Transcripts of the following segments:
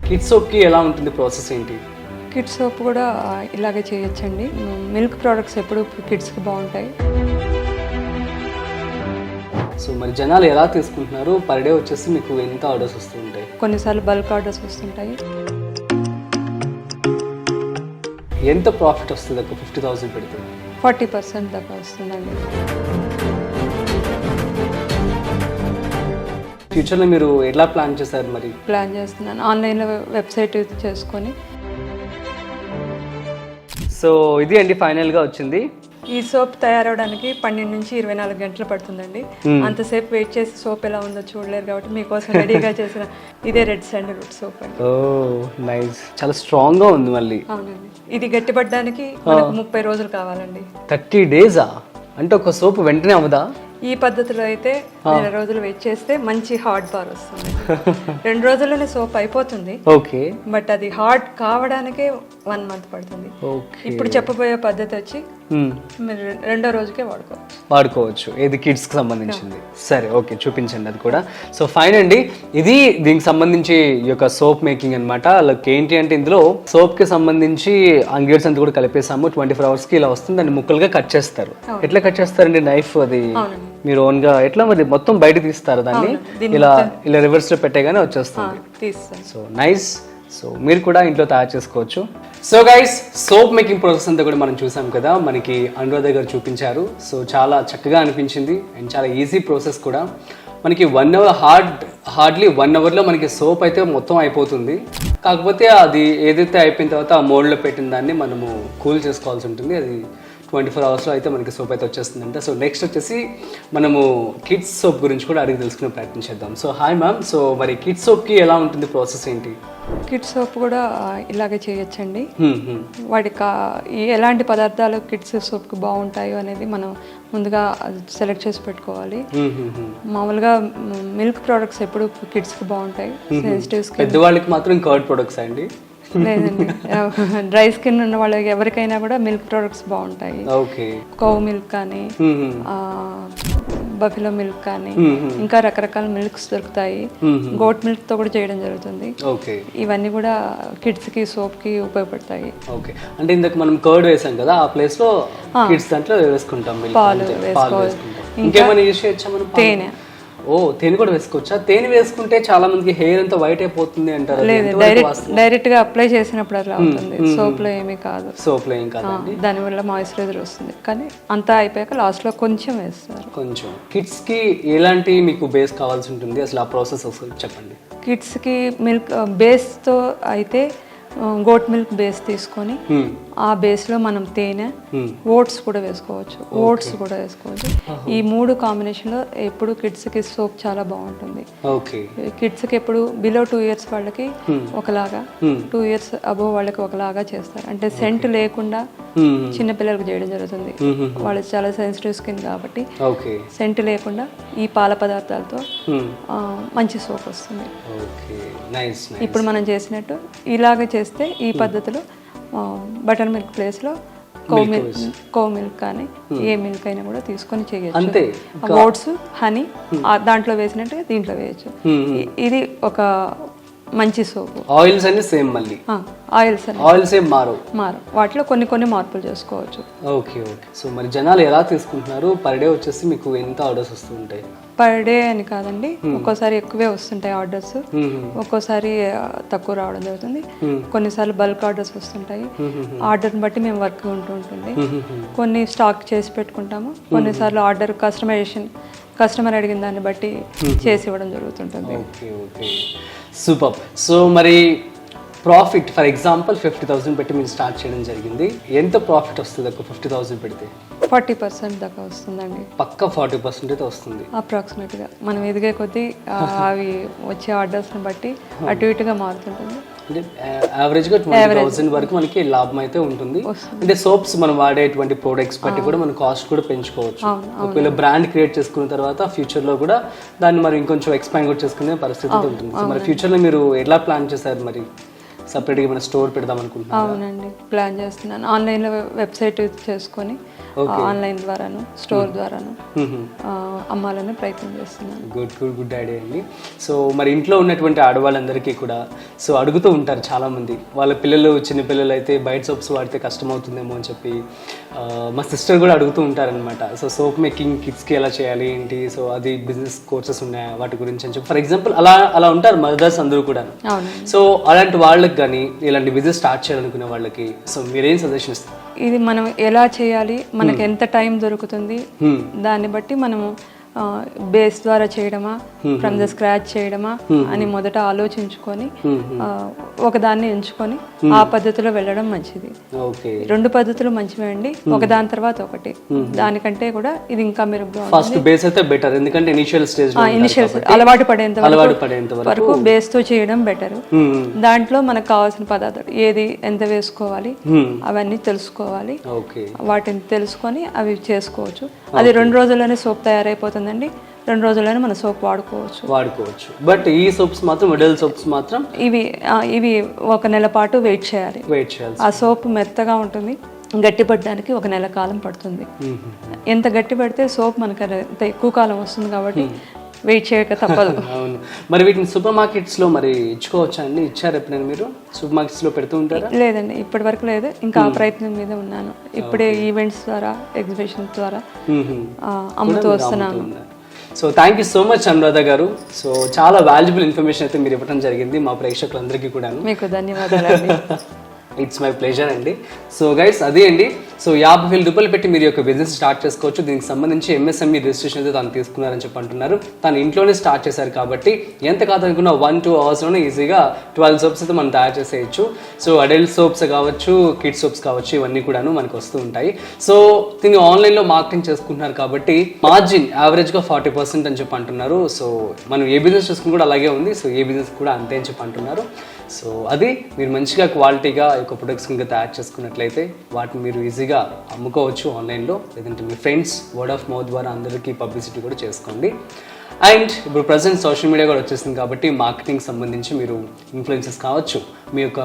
Kids సోప్కి ఎలా ఉంటుంది process ఏంటి? కిడ్స్ సోప్ కూడా ఇలాగే చేయొచ్చండి. మిల్క్ ప్రోడక్ట్స్ ఎప్పుడు కిడ్స్కి బాగుంటాయి. సో మరి జనాలు ఎలా తీసుకుంటున్నారు? పర్ డే వచ్చేసి మీకు ఎంత ఆర్డర్స్ వస్తూ ఉంటాయి? కొన్నిసార్లు బల్క్ ఆర్డర్స్ వస్తుంటాయి. ఎంత ప్రాఫిట్ వస్తుంది ఒక 50,000 పెడితే? 40% దాకా వస్తుందండి. ఫ్యూచర్లో మీరు ఎలా ప్లాన్ చేశారు మరి? ప్లాన్ చేస్తున్నాను ఆన్లైన్లో వెబ్సైట్ చేసుకొని. సో ఇది అండి ఫైనల్గా వచ్చింది. ఈ సోప్ తయారవడానికి 12 నుంచి 24 గంటలు పడుతుందండి. అంతసేపు వెయిట్ చేసి సోప్ ఎలా ఉందో చూడలేరు కాబట్టి మీకోసం రెడీగా చేసిన ఇదే రెడ్ శాండల్వుడ్ సోప్ అండి. ఓ నైస్, చాలా స్ట్రాంగ్గా ఉంది మళ్ళీ. అవునండి, ఇది గట్టిపడడానికి మనకు 30 రోజులు కావాలండి. 30 డేసా? అంటే ఒక సోప్ వెంటనే అవ్వదా? ఈ పద్ధతిలో అయితే 2 రోజులు వెయిట్ చేస్తే మంచి హార్డ్ బార్ వస్తుంది. 2 రోజుల్లోనే సోప్ అయిపోతుంది. ఓకే, బట్ అది హార్డ్ కావడానికే 1 మంత్ పడుతుంది. ఇప్పుడు చెప్పబోయే పద్ధతి వచ్చి మీరు 2వ రోజుకే వాడుకోవచ్చు. ఏది కిడ్స్కి సంబంధించింది? సరే ఓకే, చూపించండి అది కూడా. సో ఫైన్ అండి, ఇది దీనికి సంబంధించి ఈ యొక్క సోప్ మేకింగ్ అనమాట. అలాగే ఏంటి అంటే ఇందులో సోప్కి సంబంధించి ఇంగ్రీడియంట్స్ అంతా కూడా కలిపేసాము. 24 అవర్స్కి ఇలా వస్తుంది. దాన్ని ముక్కలుగా కట్ చేస్తారు. ఎట్లా కట్ చేస్తారండి? నైఫ్ అది మీరు ఓన్గా ఎట్లా మరి మొత్తం బయట తీస్తారు దాన్ని? ఇలా ఇలా రివర్స్లో పెట్టేగానే వచ్చేస్తుంది. So nice. సో మీరు కూడా ఇంట్లో తయారు చేసుకోవచ్చు. So guys, soap making process అంతా కూడా మనం చూసాం కదా, మనకి అనురాధ గారు చూపించారు. సో చాలా చక్కగా అనిపించింది అండ్ చాలా ఈజీ ప్రాసెస్ కూడా. మనకి 1 అవర్ హార్డ్లీ 1 అవర్లో మనకి సోప్ అయితే మొత్తం అయిపోతుంది. కాకపోతే అది ఏదైతే అయిపోయిన తర్వాత ఆ మోల్డ్లో పెట్టిన దాన్ని మనము కూల్ చేసుకోవాల్సి ఉంటుంది. అది 24 అవర్స్లో అయితే మనకి సోప్ అయితే వచ్చేస్తుందంట. సో నెక్స్ట్ వచ్చేసి మనము కిడ్స్ సోప్ గురించి కూడా అడిగి తెలుసుకునే ప్రయత్నం చేద్దాం. సో హాయ్ మ్యామ్, సో మరి కిడ్స్ సోప్కి ఎలా ఉంటుంది ప్రాసెస్ ఏంటి? కిడ్స్ సోప్ కూడా ఇలాగే చేయొచ్చండి. వాటికి ఎలాంటి పదార్థాలు కిడ్స్ సోప్కి బాగుంటాయో అనేది మనం ముందుగా సెలెక్ట్ చేసి పెట్టుకోవాలి. మామూలుగా మిల్క్ ప్రోడక్ట్స్ ఎప్పుడు కిడ్స్కి బాగుంటాయి. సెన్సిటివ్ స్కిన్, పెద్దవాళ్ళకి మాత్రం కర్డ్ ప్రొడక్ట్స్ అండి? లేదండి, డ్రై స్కిన్ ఉన్న వాళ్ళకి ఎవరికైనా కూడా మిల్క్ ప్రోడక్ట్స్ బాగుంటాయి. కౌ మిల్క్ కానీ, బఫెలో మిల్క్ కానీ, ఇంకా రకరకాల మిల్క్స్ దొరుకుతాయి. గోట్ మిల్క్ తో కూడా చేయడం జరుగుతుంది. ఇవన్నీ కూడా కిడ్స్ కి సోప్ కి ఉపయోగపడతాయి. అంటే ఇందాక మనం కర్డ్ వేసాం కదా, ఆ ప్లేస్ లో కిడ్స్ దాంట్లో వేసుకుంటాం, పాలు వేసుకోవచ్చు. ఇంకేమైనా యూస్ చేయొచ్చా మనం? తేనె. తేనె కూడా వేసుకోవచ్చా? తేనె వేసుకుంటే చాలా మందికి హెయిర్ అంతా వైట్ అయిపోతుంది అంటారు. లేదు, డైరెక్ట్ గా అప్లై చేసినప్పుడు అలా అవుతుంది. సోప్ లో ఏమీ కాదు. దానివల్ల మాయిశ్చరైజర్ వస్తుంది. కానీ అంతా అయిపోయాక లాస్ట్ లో కొంచెం వేస్తారు. కొంచెం. కిడ్స్ కి ఎలాంటి మీకు బేస్ కావాల్సి ఉంటుంది? అసలు ఆ ప్రాసెస్ చెప్పండి. కిడ్స్ కి మిల్క్ బేస్ తో అయితే గోట్ మిల్క్ బేస్ తీసుకొని ఆ బేస్లో మనం తేనె, ఓట్స్ కూడా వేసుకోవచ్చు. ఈ 3 కాంబినేషన్లో ఎప్పుడు కిడ్స్కి సోప్ చాలా బాగుంటుంది. కిడ్స్కి ఎప్పుడు బిలో 2 ఇయర్స్ వాళ్ళకి ఒకలాగా, 2 ఇయర్స్ అబోవ్ వాళ్ళకి ఒకలాగా చేస్తారు. అంటే సెంట్ లేకుండా చిన్నపిల్లలకు చేయడం జరుగుతుంది. వాళ్ళు చాలా సెన్సిటివ్ స్కిన్ కాబట్టి సెంట్ లేకుండా ఈ పాల పదార్థాలతో మంచి సోప్ వస్తుంది. ఇప్పుడు మనం చేసినట్టు ఇలాగ చేస్తే ఈ పద్ధతిలో బటర్ మిల్క్ ప్లేస్లో కౌ మిల్క్ కానీ ఏ మిల్క్ అయినా కూడా తీసుకొని చేయొచ్చు. ఓట్స్, హనీ దాంట్లో వేసినట్టుగా దీంట్లో వేయచ్చు. ఇది ఒక మంచి సోప్. ఆయిల్స్ అన్ని సేమ్, మళ్ళీ ఆయిల్స్ ఏం మారు. వాటిలో కొన్ని మార్పులు చేసుకోవచ్చు. ఓకే. సో మరి జనాలు ఎలా తీసుకుంటున్నారు? పర్ డే వచ్చేసి మీకు ఎంత ఆర్డర్స్ వస్తూ ఉంటాయి? పర్ డే అని కాదండి, ఒక్కోసారి ఎక్కువే వస్తుంటాయి ఆర్డర్స్, ఒక్కోసారి తక్కువ రావడం జరుగుతుంది. కొన్నిసార్లు బల్క్ ఆర్డర్స్ వస్తుంటాయి. ఆర్డర్ని బట్టి మేము వర్క్ ఉంటుంది. కొన్ని స్టాక్ చేసి పెట్టుకుంటాము. కొన్నిసార్లు ఆర్డర్ కస్టమర్ అడిగిన దాన్ని బట్టి చేసి ఇవ్వడం జరుగుతుంటుంది. సూపర్. సో మరి ప్రాఫిట్, ఫర్ ఎగ్జాంపుల్ 50,000 పెట్టి మీరు స్టార్ట్ చేయడం జరిగింది. ఎంత ప్రాఫిట్ వస్తుంది ఒక 50,000 పెడితే? 40% దాకా వస్తుందండి. పక్క 40% అయితే వస్తుంది అప్రాక్సిమేట్గా. మనం ఎదిగే కొద్దీ అవి వచ్చే ఆర్డర్స్ని బట్టి అటు ఇటుగా మారుతుంటుంది. అంటే యావరేజ్గా 20,000 వరకు మనకి లాభం అయితే ఉంటుంది. అంటే సోప్స్ మనం వాడేటువంటి ప్రోడక్ట్స్ బట్టి కూడా మన కాస్ట్ కూడా పెంచుకోవచ్చు. ఒకవేళ బ్రాండ్ క్రియేట్ చేసుకున్న తర్వాత ఫ్యూచర్లో కూడా దాన్ని మరి ఇంకొంచెం ఎక్స్పాండ్ కూడా చేసుకునే పరిస్థితి ఉంటుంది. సో మరి ఫ్యూచర్లో మీరు ఎలా ప్లాన్ చేశారు మరి? సపరేట్గా మన స్టోర్ పెడదాం అనుకుంటున్నాను. అవునండి, ప్లాన్ చేస్తున్నాను. ఆన్లైన్లో వెబ్సైట్ చేసుకొని ఆన్లైన్ ద్వారాను స్టోర్ ద్వారాను అమ్మాలని ప్రయత్నం చేస్తున్నాను. గుడ్ ఐడియా అండి. సో మరి ఇంట్లో ఉన్నటువంటి ఆడవాళ్ళందరికీ కూడా సో అడుగుతూ ఉంటారు చాలామంది, వాళ్ళ పిల్లలు చిన్నపిల్లలు అయితే బయట సోప్స్ వాడితే కష్టం అవుతుందేమో అని చెప్పి మా సిస్టర్ కూడా అడుగుతూ ఉంటారనమాట. సో సోప్ మేకింగ్ కిడ్స్కి ఎలా చేయాలి ఏంటి, సో అది బిజినెస్ కోర్సెస్ ఉన్నాయా వాటి గురించి అని చెప్పి ఫర్ ఎగ్జాంపుల్ అలా ఉంటారు మదర్స్ అందరూ కూడా. సో అలాంటి వాళ్ళకి కానీ ఇలాంటి బిజినెస్ స్టార్ట్ చేయాలనుకునే వాళ్ళకి సో మీరేం సజెషన్ ఇస్తారు? ఇది మనం ఎలా చేయాలి, మనకి ఎంత టైం దొరుకుతుంది, దాన్ని బట్టి మనము బేస్ ద్వారా చేయడమా ఫ్రమ్ ద స్క్రాచ్ చేయడమా అని మొదట ఆలోచించుకొని ఒకదాన్ని ఎంచుకొని ఆ పద్ధతిలో వెళ్ళడం మంచిది. రెండు పద్ధతులు మంచివే అండి, ఒకదాని తర్వాత ఒకటి. దానికంటే కూడా ఇది ఇంకా మెరుగ్గా అలవాటు పడేంత వరకు బేస్ తో చేయడం బెటర్. దాంట్లో మనకు కావాల్సిన పదార్థాలు ఏది ఎంత వేసుకోవాలి అవన్నీ తెలుసుకోవాలి. వాటిని తెలుసుకొని అవి చేసుకోవచ్చు. అది 2 రోజుల్లోనే సోప్ తయారైపోతుందండి. 2 రోజుల్లోనే మన సోప్ వాడుకోవచ్చు. బట్ ఈ సోప్స్ మాత్రం మిడిల్ సోప్స్ మాత్రం ఇవి 1 నెల పాటు వెయిట్ చేయాలి. ఆ సోప్ మెత్తగా ఉంటుంది, గట్టిపడడానికి 1 నెల కాలం పడుతుంది. ఎంత గట్టి పడితే సోప్ మనకు అంత ఎక్కువ కాలం వస్తుంది కాబట్టి వెయిట్ చేయక తప్పదు. అవును. మరి వీటిని సూపర్ మార్కెట్స్ లో మరి ఇచ్చుకోవచ్చా అండి? ఇచ్చారు ఎప్పుడైనా మీరు? సూపర్ మార్కెట్స్ లో పెడుతూ ఉంటారా? లేదండి, ఇప్పటి వరకు లేదు. ఇంకా ఆ ప్రయత్నం మీద ఉన్నాను. ఇప్పుడే ఈవెంట్స్ ద్వారా ఎగ్జిబిషన్ ద్వారా అమ్ముతూ వస్తున్నాను. So thank you so much Anuradha గారు. సో చాలా వాల్యుబుల్ ఇన్ఫర్మేషన్ అయితే మీరు ఇవ్వడం జరిగింది మా ప్రేక్షకులందరికీ కూడా. మీకు ధన్యవాదాలు. ఇట్స్ మై ప్లెజర్ అండి. సో గైస్ అదే అండి. సో 50,000 రూపాయలు పెట్టి మీరు యొక్క బిజినెస్ స్టార్ట్ చేసుకోవచ్చు. దీనికి సంబంధించి MSME రిజిస్ట్రేషన్ అయితే తను తీసుకున్నారని చెప్పి అంటున్నారు. తను ఇంట్లోనే స్టార్ట్ చేశారు కాబట్టి ఎంత కాదనుకున్న 1-2 అవర్స్లోనే ఈజీగా 12 సోప్స్ అయితే మనం తయారు చేసేయచ్చు. సో అడల్ట్ సోప్స్ కావచ్చు, కిడ్స్ సోప్స్ కావచ్చు, ఇవన్నీ కూడాను మనకు వస్తూ ఉంటాయి. సో దీన్ని ఆన్లైన్లో మార్కెటింగ్ చేసుకుంటున్నారు కాబట్టి మార్జిన్ యావరేజ్గా 40% అని చెప్పి అంటున్నారు. సో మనం ఏ బిజినెస్ చేసుకుని కూడా అలాగే ఉంది. సో ఏ బిజినెస్ కూడా అంతే అని చెప్పి అంటున్నారు. సో అది మీరు మంచిగా క్వాలిటీగా యొక్క ప్రొడక్ట్స్ ఇంకా తయారు చేసుకున్నట్లయితే వాటిని మీరు ఈజీగా అమ్ముకోవచ్చు ఆన్లైన్లో. లేదంటే మీ ఫ్రెండ్స్ వర్డ్ ఆఫ్ మౌత్ ద్వారా అందరికీ పబ్లిసిటీ కూడా చేసుకోండి. అండ్ ఇప్పుడు ప్రజెంట్ సోషల్ మీడియా కూడా వచ్చేసింది కాబట్టి మార్కెటింగ్ సంబంధించి మీరు ఇన్ఫ్లుయెన్సెస్ కావచ్చు, మీ యొక్క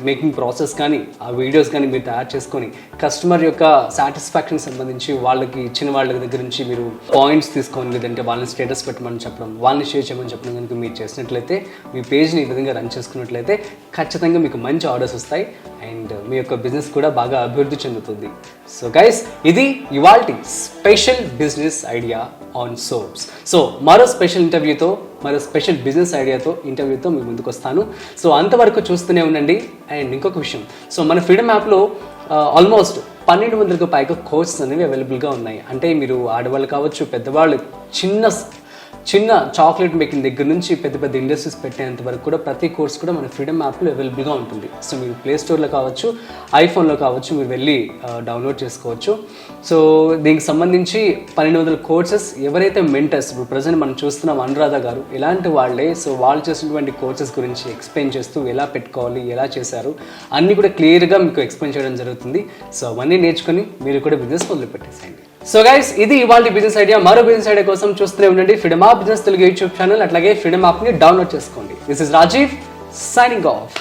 మేకింగ్ ప్రాసెస్ కానీ ఆ వీడియోస్ కానీ మీరు తయారు చేసుకొని కస్టమర్ యొక్క సాటిస్ఫాక్షన్ సంబంధించి వాళ్ళకి ఇచ్చిన వాళ్ళ దగ్గర నుంచి మీరు పాయింట్స్ తీసుకొని, లేదంటే వాళ్ళని స్టేటస్ పెట్టమని చెప్పడం, వాళ్ళని షేర్ చేయమని చెప్పడం కనుక మీరు చేసినట్లయితే, మీ పేజ్ని ఈ విధంగా రన్ చేసుకున్నట్లయితే ఖచ్చితంగా మీకు మంచి ఆర్డర్స్ వస్తాయి అండ్ మీ యొక్క బిజినెస్ కూడా బాగా అభివృద్ధి చెందుతుంది. సో గైస్ ఇది ఇవాల్టి special business idea on soaps. So మరో స్పెషల్ ఇంటర్వ్యూతో, మరో స్పెషల్ బిజినెస్ ఇంటర్వ్యూతో మీ ముందుకు వస్తాను. సో అంతవరకు చూస్తూనే ఉండండి. అండ్ ఇంకొక విషయం, సో మన ఫ్రీడమ్ యాప్లో ఆల్మోస్ట్ 1200కు పైగా కోర్సెస్ అనేవి అవైలబుల్గా ఉన్నాయి. అంటే మీరు ఆడవాళ్ళు కావచ్చు, పెద్దవాళ్ళు, చిన్న చాక్లెట్ మేకింగ్ దగ్గర నుంచి పెద్ద పెద్ద ఇండస్ట్రీస్ పెట్టేంత వరకు కూడా ప్రతి కోర్స్ కూడా మన ఫ్రీడమ్ యాప్లో అవైలబుల్గా ఉంటుంది. సో మీరు ప్లే స్టోర్లో కావచ్చు, ఐఫోన్లో కావచ్చు, మీరు వెళ్ళి డౌన్లోడ్ చేసుకోవచ్చు. సో దీనికి సంబంధించి 1200 కోర్సెస్. ఎవరైతే మెంటర్స్ ఇప్పుడు ప్రజెంట్ మనం చూస్తున్నాం అనురాధ గారు, ఇలాంటి వాళ్ళే. సో వాళ్ళు చేసినటువంటి కోర్సెస్ గురించి ఎక్స్ప్లెయిన్ చేస్తూ ఎలా పెట్టుకోవాలి, ఎలా చేశారు అన్నీ కూడా క్లియర్గా మీకు ఎక్స్ప్లెయిన్ చేయడం జరుగుతుంది. సో అవన్నీ నేర్చుకొని మీరు కూడా బిజినెస్ మొదలు పెట్టేసేయండి. సో గైస్ ఇది ఇవాళ బిజినెస్ ఐడియా. మరో బిజినెస్ ఐడియా కోసం చూస్తూనే ఉండండి freedom app business Telugu YouTube channel. అట్లాగే ఫ్రీడమ్ యాప్ని డౌన్లోడ్ చేసుకోండి. This is Rajiv signing of.